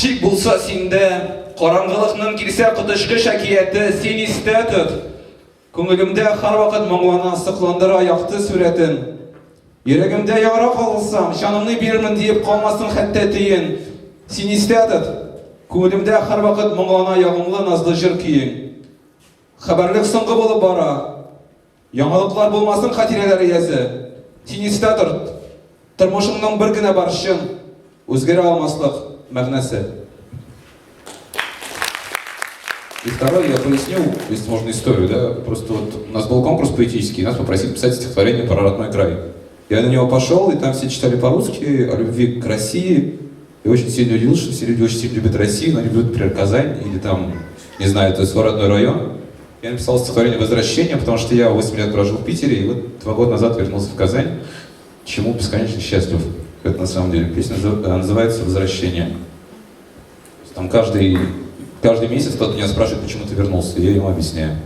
Шик булса синдә, караңгылыкның килсә кытышкы шәкияте, син истә тот. Күңелемдә һәрвакыт моңлана, сыкландыра якты сүрәтен. Йөрәгемдә яра калсам, җанымны бирермен диеп калмасын хәтта тиен. Син истә тот. Күңелемдә һәрвакыт моңлана ягымлы назлы җыр көең. Хәбәрлек соңгы булып бара. Яңалыклар булмасын хатирәләре язе. Син истә тот. Тормышыңның бер генә бар чын, үзгәрә алмаслык мәгънәсе. И второе, я поясню, если можно, историю, да, просто вот у нас был конкурс поэтический, нас попросили писать стихотворение про родной край. Я на него пошел, и там все читали по-русски о любви к России, и очень сильно удивился, что все люди очень сильно любят Россию, но не любят, например, Казань, или там, не знаю, то есть свой родной район. Я написал стихотворение «Возвращение», потому что я 8 лет прожил в Питере, и вот 2 года назад вернулся в Казань, чему бесконечно счастлив. Это на самом деле. Песня называется «Возвращение». Там каждый месяц кто-то меня спрашивает, почему ты вернулся, и я ему объясняю.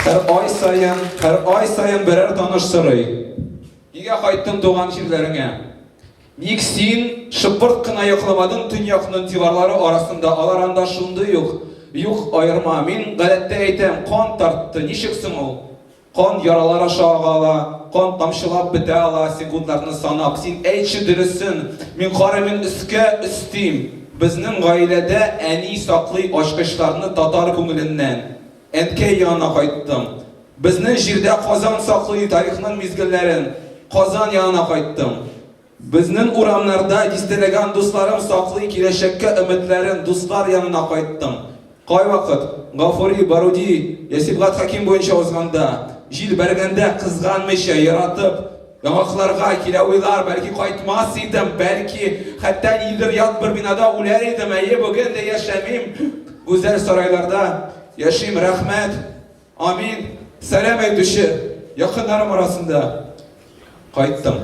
Һәр ай сайын берәр таныш сорый. Нигә кайттың туган җирләреңә? Ник син шыпырт кына йокламадың төньякның диварлары арасында? Алар анда шундый юк. Юк аерма. Мин гадәттә әйтәм, кан тартты. Ничек соң ул? Кан яралар аша ага, кан тамчылап бетә ала, секундларны санап. Син әйтче дөресен. Мин карымын өскә өстим. Безнең гаиләдә әни саклый ачкычларны татар күңеленнән. Әнкәй янына кайттым. Безнең җирдә Казан саклый тарихның мизгелләрен. Казан янына кайттым. Безнең урамнарда дистәләгән дусларым саклый киләчәккә өметләрен. Дуслар янына кайттым. Кайвакыт Гафури, Баруди, Ясибгат Хаким буенча узганда, җил бәргәндә кызганмыйча яратып, яңакларга килә уйлар, бәлки кайтмас идем, бәлки хәтта нидер ят бер бинада үләр идем, әйе бүген дә яшәмим. Гүзәл сарайларда яшим, рәхмәт, амин, сәлам әйтүче якыннарым арасында кайттым.